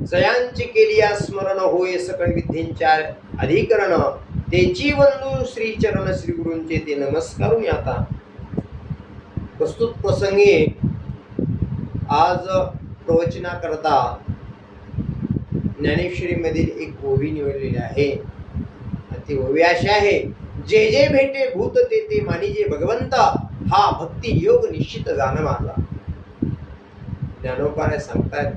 जयांची केली स्मरण होय सकळ विद्येच्या अधिकरण तेची बंधू श्री चरण श्री गुरूंचे ते नमस्कारून आता प्रस्तुत प्रसंगी आज प्रवचना करता ज्ञानेश्वरी मधील एक ओवी निवडलेली आहे. ती ओवी अशी आहे, जे जे भेटे भूत ते ते मानिजे भगवंत, हा भक्ती योग निश्चित जाण माझा. ज्ञानोबाने सांगतात,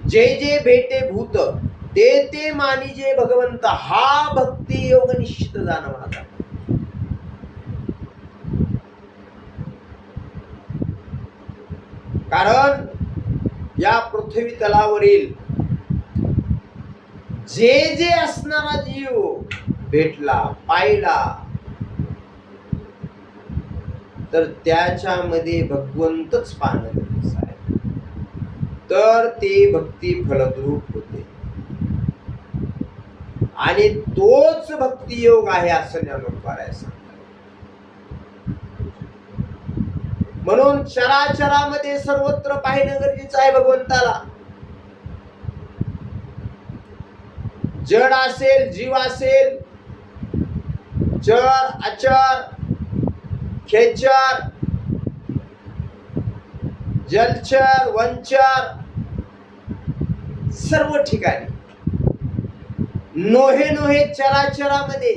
जे जे भेटे भूत ते ते मानिजे भगवंत, हा भक्ती योग निश्चित जाण माझा. कारण या पृथ्वी तलावरील जे जे असणारा जीव भेटला पाहिला तर त्याच्यामध्ये भगवंतच पाहणं गरजेचं आहे, तर ते भक्ती फलद्रूप होते आणि तोच भक्ती योग आहे असं ज्ञानोबाराय सांगतात. म्हणून चराचरामध्ये सर्वत्र पाहणं गरजेचं आहे भगवंताला. जड असेल, जीव असेल, चर अचर, खेचर, जलचर वंचर, सर्व ठिकाणी नोहे नोहे चराचरामध्ये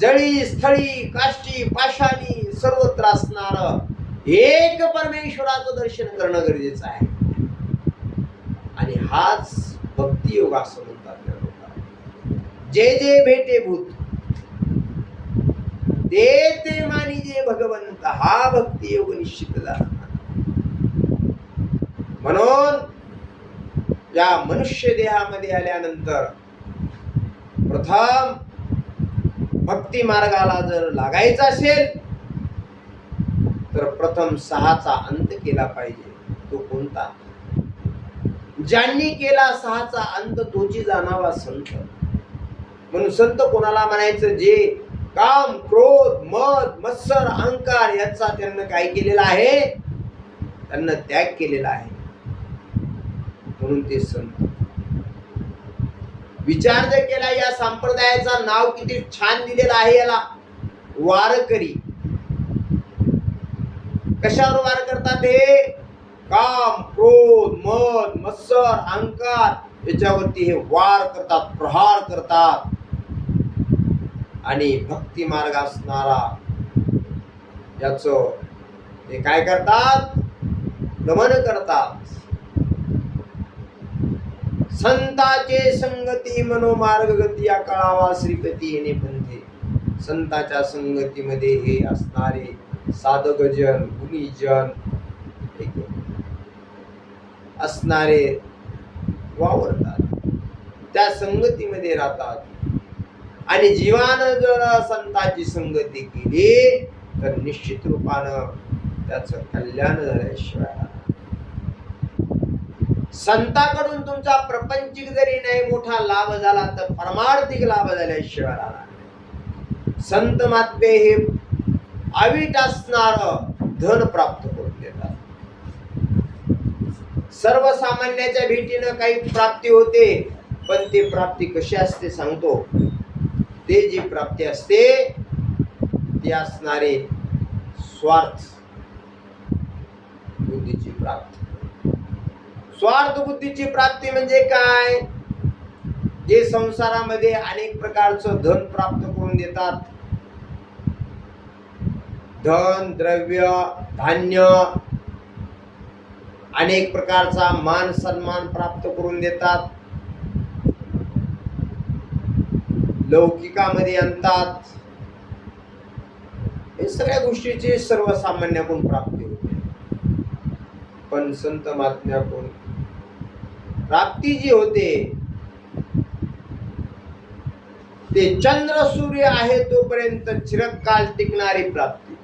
जळी स्थळी काष्टी पाषाणी सर्वत्र असणार एक परमेश्वराचं दर्शन करणं गरजेचं आहे. आणि हाच भक्ती योग असं म्हणतात. जे जे भेटे भूत ते ते मानिजे भगवंत, हा भक्ती योग निश्चित झाला. म्हणून या मनुष्य देहामध्ये आल्यानंतर प्रथम भक्ती मार्गाला जर लागायचं असेल तर प्रथम 6चा अंत केला पाहिजे. तो कोणता? ज्यांनी केला 6चा अंत तोची जाणावा संत. म्हणून संत कोणाला म्हणायचं? जे काम क्रोध मद मत्सर अहंकार याचा त्यांना काय केलेला आहे? त्यांना त्याग केलेला आहे, म्हणून ते संत. विचार जर केला, या संप्रदायाचं नाव किती छान दिलेलं आहे याला, वारकरी. कशावर वार करतात? हे काम क्रोध मद मत्सर अहंकार याच्यावरती हे वार करतात, प्रहार करतात. आणि भक्ती मार्ग असणारा याचं हे काय करतात? दमन करतात. संताचे संगती मनोमार्ग गती या कळावा श्रीपती येणे पंथे. संताच्या संगतीमध्ये हे असणारे साधकजन गुणीजन असणारे वावरतात, त्या संगतीमध्ये राहतात. आणि जीवानं जर संताची संगती केली तर निश्चित रूपानं त्याचं कल्याण झाल्याशिवाय. संताकडून तुमचा प्रपंचिक जरी नाही मोठा लाभ झाला तर परमार्थिक लाभ झाल्याशिवाय राहणार. संत महात्मे हे अवीट असणार धन प्राप्त करून देतात. सर्वसामान्याच्या भेटीनं काही प्राप्ती होते, पण ते प्राप्ती कशी असते सांगतो. ते जी प्राप्ती असते ती असणारे स्वार्थ बुद्धीची प्राप्ती. स्वार्थ बुद्धीची प्राप्ती म्हणजे काय? जे संसारामध्ये अनेक प्रकारचं धन प्राप्त करून देतात. धन द्रव्य धान्य अनेक प्रकारचा मान सन्मान प्राप्त करून देतात. लौकिकामध्ये आणतात. हे सगळ्या गोष्टीची सर्वसामान्याकडून प्राप्ती होते, पण संत महात्म्याकडून प्राप्ती जी होते ते चंद्र सूर्य आहे तोपर्यंत चिरकाल टिकणारी प्राप्ती.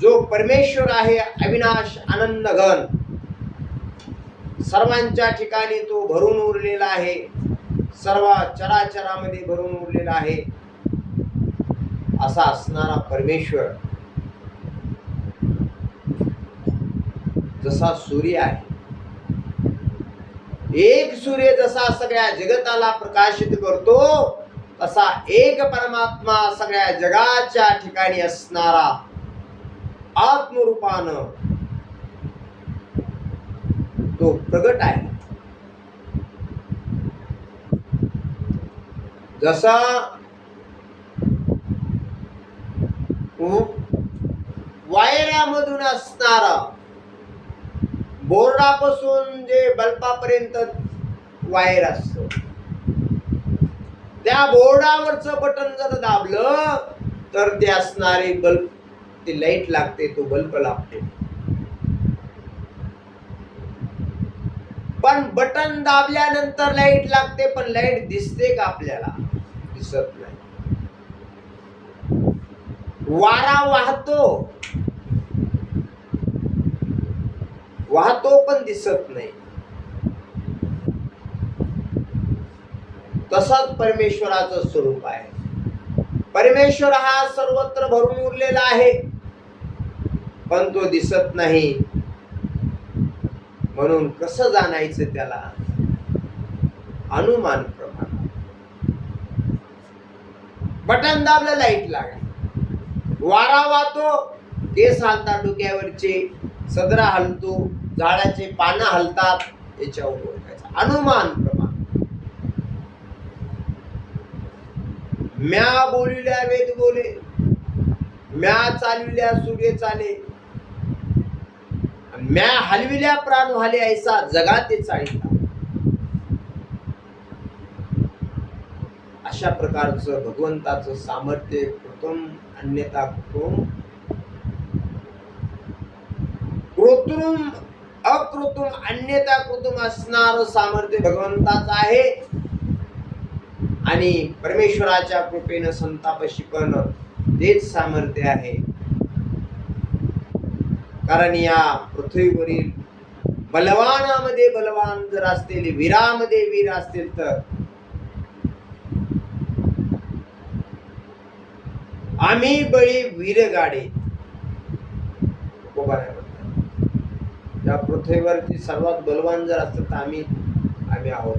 जो परमेश्वर आहे अविनाश आनंद घन, सर्वांच्या ठिकाणी तो भरून उरलेला आहे, सर्व चराचरामध्ये भरून उरलेला आहे, असा असणारा परमेश्वर जसा सूर्य आहे, एक सूर्य जसा सगळ्या जगताला प्रकाशित करतो, तसा एक परमात्मा सगळ्या जगाच्या ठिकाणी असणारा आत्मरूपानं तो प्रगट आहे. जसा वायरामधून असणारा बोर्डापासून जे बल्बापर्यंत वायर असतो, त्या बोर्डावरचं बटन जर दाबलं तर ते असणारे बल्ब, ते लाईट लागते, तो बल्ब लागतो. पण बटन दाबल्यानंतर लाईट लागते, पण लाईट दिसते का आपल्याला? दिसत नाही. वारा वाहतो पण दिसत नाही. तसंच परमेश्वराचं स्वरूप आहे. परमेश्वर हा सर्वत्र भरून उरलेला आहे, पण तो दिसत नाही. म्हणून कसं जाणायचं त्याला? अनुमान प्रमाण. बटन दाबलं, लाईट लागली. वारा वाहतो, केस हालतात डोक्यावरचे, सदरा हलतो, झाडाचे पानं हलतात, याच्यावर ओळखायचं अनुमान प्रमाण. म्या बोलिल्या वेद बोले, म्या चालविल्या सूर्य चाले, म्या हलविल्या प्राण हाले, ऐसा जगाते चालिता. अशा प्रकारचं भगवंताचं सामर्थ्य कृत्रिम अन्यथा कृत्रिम अकृत्रिम अन्यथा कृत्रिम असणारं सामर्थ्य भगवंताचं आहे. आणि परमेश्वराच्या कृपेनं संतापाशी पण तेच सामर्थ्य आहे. कारण या पृथ्वीवरील बलवानामध्ये बलवान जर असतील, वीरामध्ये वीर असतील, तर आम्ही बळी वीरगाडे. या पृथ्वीवरती सर्वात बलवान जर असतं तर आम्ही आहोत.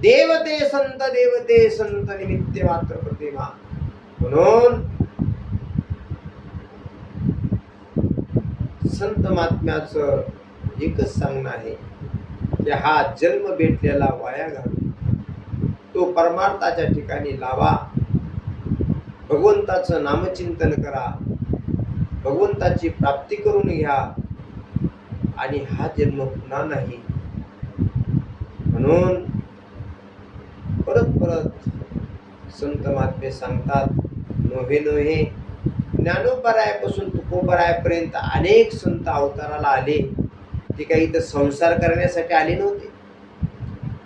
देवते संत निमित्त मात्र प्रतिमा. म्हणून संत महात्म्याचं एकच सांगणं आहे की हा जन्म भेटलेला वाया घालू, तो परमार्थाच्या ठिकाणी लावा. भगवंताचं नामचिंतन करा, भगवंताची प्राप्ती करून घ्या, आणि हा जन्म पुन्हा नाही. म्हणून परत परत संत महात्मे सांगतात, नोहे नोहे ज्ञानोबरायापासून तुकोबरायापर्यंत अनेक संत अवताराला आले. ते काही इथं संसार करण्यासाठी आले नव्हते.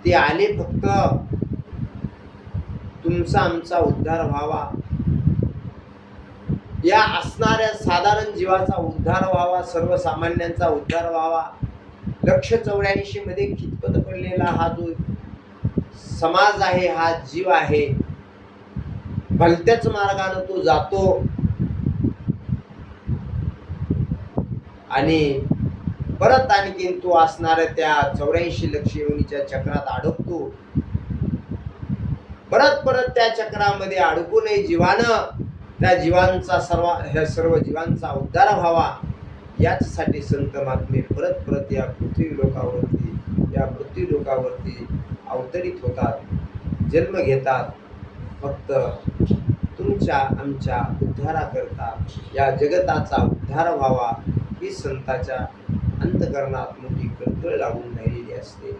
ते आले फक्त तुमचा आमचा उद्धार व्हावा, या असणाऱ्या साधारण जीवाचा उद्धार व्हावा, सर्वसामान्यांचा उद्धार व्हावा. 184 मध्ये खितपत पडलेला हा जो समाज आहे, हा जीव आहे, भलत्याच मार्गाने तो जातो आणि परत आणखीन तो असणाऱ्या त्या 84 लक्ष योनीच्या चक्रात अडकतो. परत त्या चक्रामध्ये अडकू नये जीवानं, त्या जीवांचा सर्व जीवांचा उद्धार व्हावा, याचसाठी संत महात्मे परत या पृथ्वी लोकावरती अवतरित होतात, जन्म घेतात. फक्त तुमच्या आमच्या उद्धाराकरता, या जगताचा उद्धार व्हावा, ही संताच्या अंतकरणात मोठी कळकळ लागून राहिलेली असते.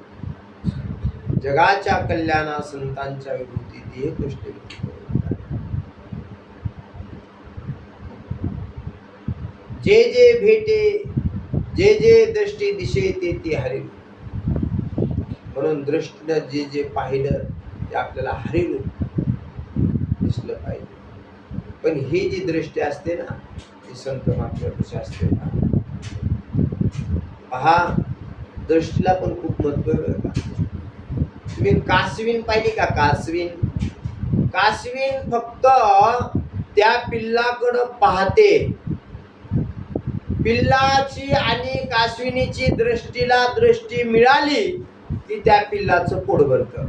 जगाच्या कल्याणा संतांच्या विभूती देह कष्ट. जे जे भेटे, जे दृष्टी दिशे ते हरिल. म्हणून दृष्टीनं जे पाहिलं ते आपल्याला हरिल दिसलं पाहिजे. पण ही जी दृष्टी असते ना, ती संत महात्म्यापाशी असते ना. पहा, दृष्टीला पण खूप महत्व आहे बरं का. तुम्ही कासवीन पाहिली का? कासवीन फक्त त्या पिल्लाकडं पाहते, पिल्लाची आणि कासविनीची दृष्टी मिळाली की त्या पिल्लाचं पोट भरतं.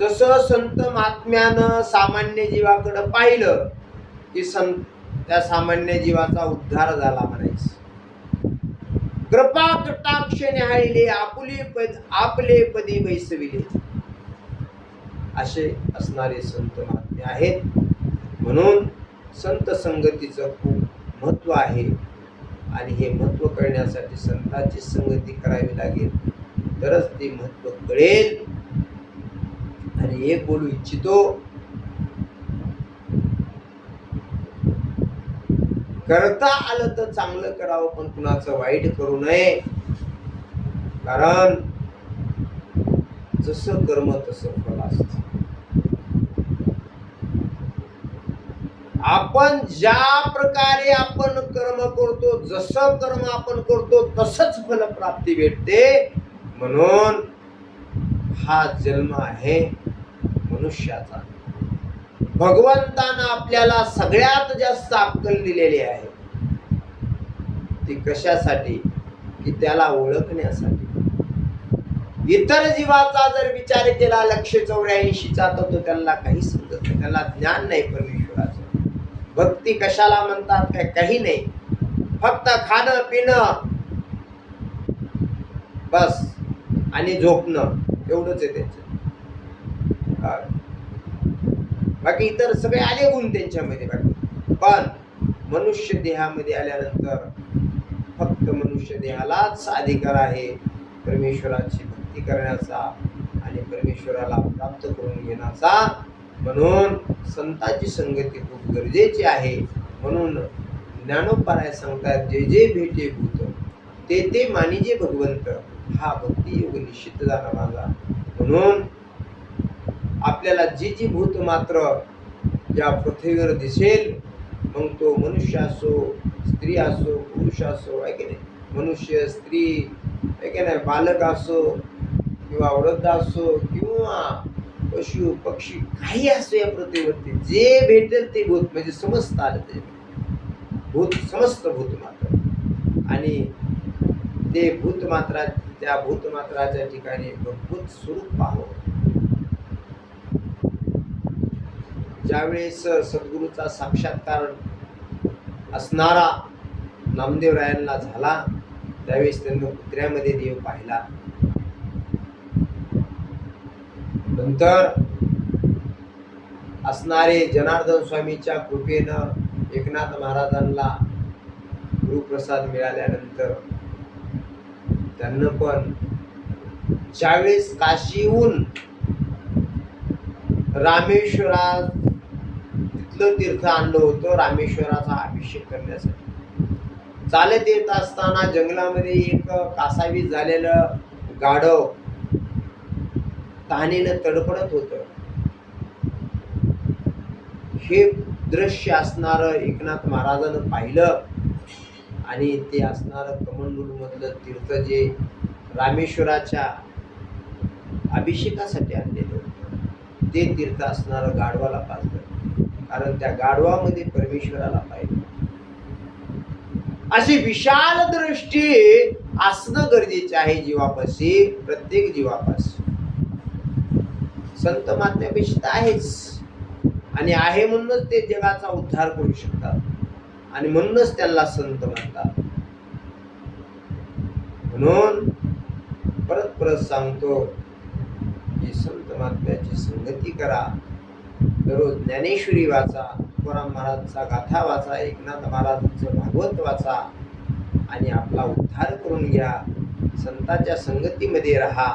जसं संत महात्म्यानं सामान्य जीवाकडे पाहिलं की त्या सामान्य जीवाचा उद्धार झाला म्हणायचं. कृपा कटाक्ष न्याहाळले आपले पदी बैसविले, असे असणारे संत महात्मे आहेत. म्हणून संत संगतीचं खूप महत्व आहे आणि हे महत्व कळण्यासाठी संतांची संगती करावी लागेल, तरच ते महत्व कळेल. आणि एक बोलू इच्छितो, करता आलं तर चांगलं करावं, पण कुणाचं वाईट करू नये. कारण जसं कर्म तसं फल असतं. आपण ज्या प्रकारे आपण कर्म करतो, जसं कर्म आपण करतो तसंच फलप्राप्ती भेटते. म्हणून हा जन्म आहे मनुष्याचा. भगवंतानं आपल्याला सगळ्यात जास्त अक्कल दिलेली आहे. ती कशासाठी? की त्याला ओळखण्यासाठी. इतर जीवाचा जर विचार केला 184चा, तर तो त्याला काही समजत नाही, त्याला ज्ञान नाही परमेश्वराचं. भक्ती कशाला म्हणतात काय? काही नाही, फक्त खाणं पिणं बस आणि झोपणं एवढंच आहे त्यांचं. बाकी इतर सगळे आले गुण त्यांच्यामध्ये. बाकी पण मनुष्य देहामध्ये आल्यानंतर फक्त मनुष्य देहालाच अधिकार आहे परमेश्वराची भक्ती करण्याचा आणि परमेश्वराला प्राप्त करून घेण्याचा. म्हणून संतांची संगती खूप गरजेची आहे. म्हणून ज्ञानोबाराय सांगतात, जे जे भेटे भूत ते ते मानिजे भगवंत, हा भक्ती योग निश्चित झाला माझा. म्हणून आपल्याला जी जी भूत मात्र या पृथ्वीवर दिसेल, मग तो मनुष्य असो, स्त्री असो, पुरुष असो, आहे की नाही, मनुष्य, स्त्री, आहे की नाही, बालक असो किंवा वृद्ध असो किंवा पशु पक्षी, काही असो, या पृथ्वीवरती जे भेटेल ते भूत, म्हणजे समस्त आलं ते भूत, समस्त भूत मात्र. आणि ते भूत मात्रा, त्या भूतमात्राच्या ठिकाणी भूत स्वरूप पाहावं. ज्यावेळेस सद्गुरूचा साक्षात्कार असणारा नामदेवरायांना झाला, त्यावेळेस त्यांनी कुत्र्यामध्ये देव पाहिला. नंतर असणारे जनार्दन स्वामीच्या कृपेनं एकनाथ महाराजांना गुरुप्रसाद मिळाल्यानंतर त्यांना पण ज्यावेळेस काशीहून रामेश्वरात तिथलं तीर्थ आणलं होतं, रामेश्वराचा अभिषेक करण्यासाठी चालत येत असताना जंगलामध्ये एक कासावीस झालेलं गाढव तहानेनं तडफडत होतं. हे दृश्य असणारं एकनाथ महाराजांनं पाहिलं आणि ते असणारं कमंडलू मधलं तीर्थ जे रामेश्वराच्या अभिषेकासाठी आणलेलं होतं, ते तीर्थ असणारं गाढवाला पाजलं, कारण त्या गाढवामध्ये परमेश्वराला पाहिलं. अशी विशाल दृष्टी असणं गरजेचे आहे जीवापाशी, प्रत्येक जीवापाशी. संत महात्म्यापेक्षा तर आहेच, आणि आहे म्हणूनच ते जगाचा उद्धार करू शकतात आणि म्हणूनच त्यांना संत म्हणतात. म्हणून परत परत सांगतो की संत महात्म्याची संगती करा. दररोज ज्ञानेश्वरी वाचा, तुकाराम महाराजचा गाथा वाचा, एकनाथ महाराजचं भागवत वाचा आणि आपला उद्धार करून घ्या. संतांच्या संगतीमध्ये राहा.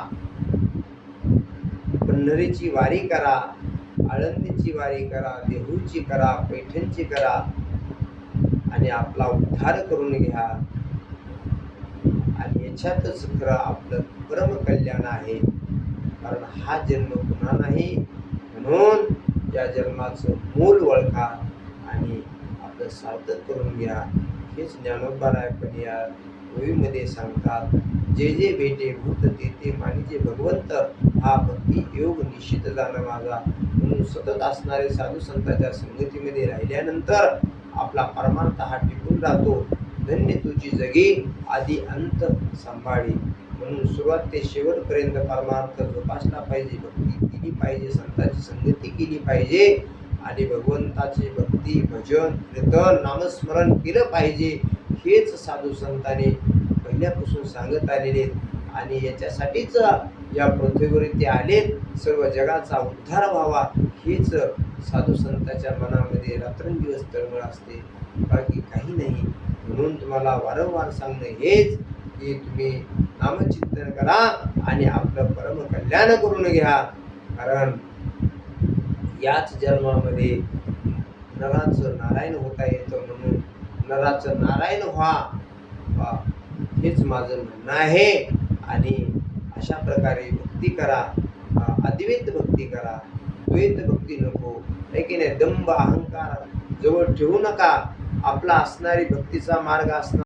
पंढरीची वारी करा, आळंदीची वारी करा, देहूची करा, पैठणची करा आणि आपला उद्धार करून घ्या. आणि याच्यातच खरं आपलं परम कल्याण आहे, कारण हा जन्म पुन्हा नाही. म्हणून या जन्माचं मूल ओळखा आणि आपलं सार्थक करून घ्या. हेच ज्ञानोबाराय पण या ओळीमध्ये सांगतात. जे जे भेटे भूत ते ते मानिजे भगवंत, हा भक्ती योग निश्चित झाला माझा. म्हणून सतत असणारे साधू संतांच्या संगतीमध्ये राहिल्यानंतर आपला परमार्थ हा टिकून राहतो. धन्य तुझी जगी आधी अंत सांभाळी. म्हणून सुरुवात ते शेवटपर्यंत परमार्थ जोपासला पाहिजे, भक्ती केली पाहिजे, संतांची संगती केली पाहिजे आणि भगवंताची भक्ती भजन कीर्तन नामस्मरण केलं पाहिजे. हेच साधू संतांनी पहिल्यापासून सांगत आलेले आणि याच्यासाठीच या पृथ्वीवर ते आलेत, सर्व जगाचा उद्धार व्हावा हेच साधू संतांच्या मनामध्ये रात्रंदिवस तळमळ असते, बाकी काही नाही. म्हणून तुम्हाला वारंवार सांगणं हेच की तुम्ही नामचिंतन करा आणि आपलं परम कल्याण करून घ्या. कारण याच जन्मामध्ये नराचं नारायण होता येतं, म्हणून नराचं नारायण व्हा हेच माझं म्हणणं आहे. आणि अशा प्रकारे भक्ती करा, अद्वैत भक्ती करा, द्वैत भक्ती नको, आहे की नाही. दंभ अहंकार जवळ ठेवू नका. आपला असणारी भक्तीचा मार्ग असणार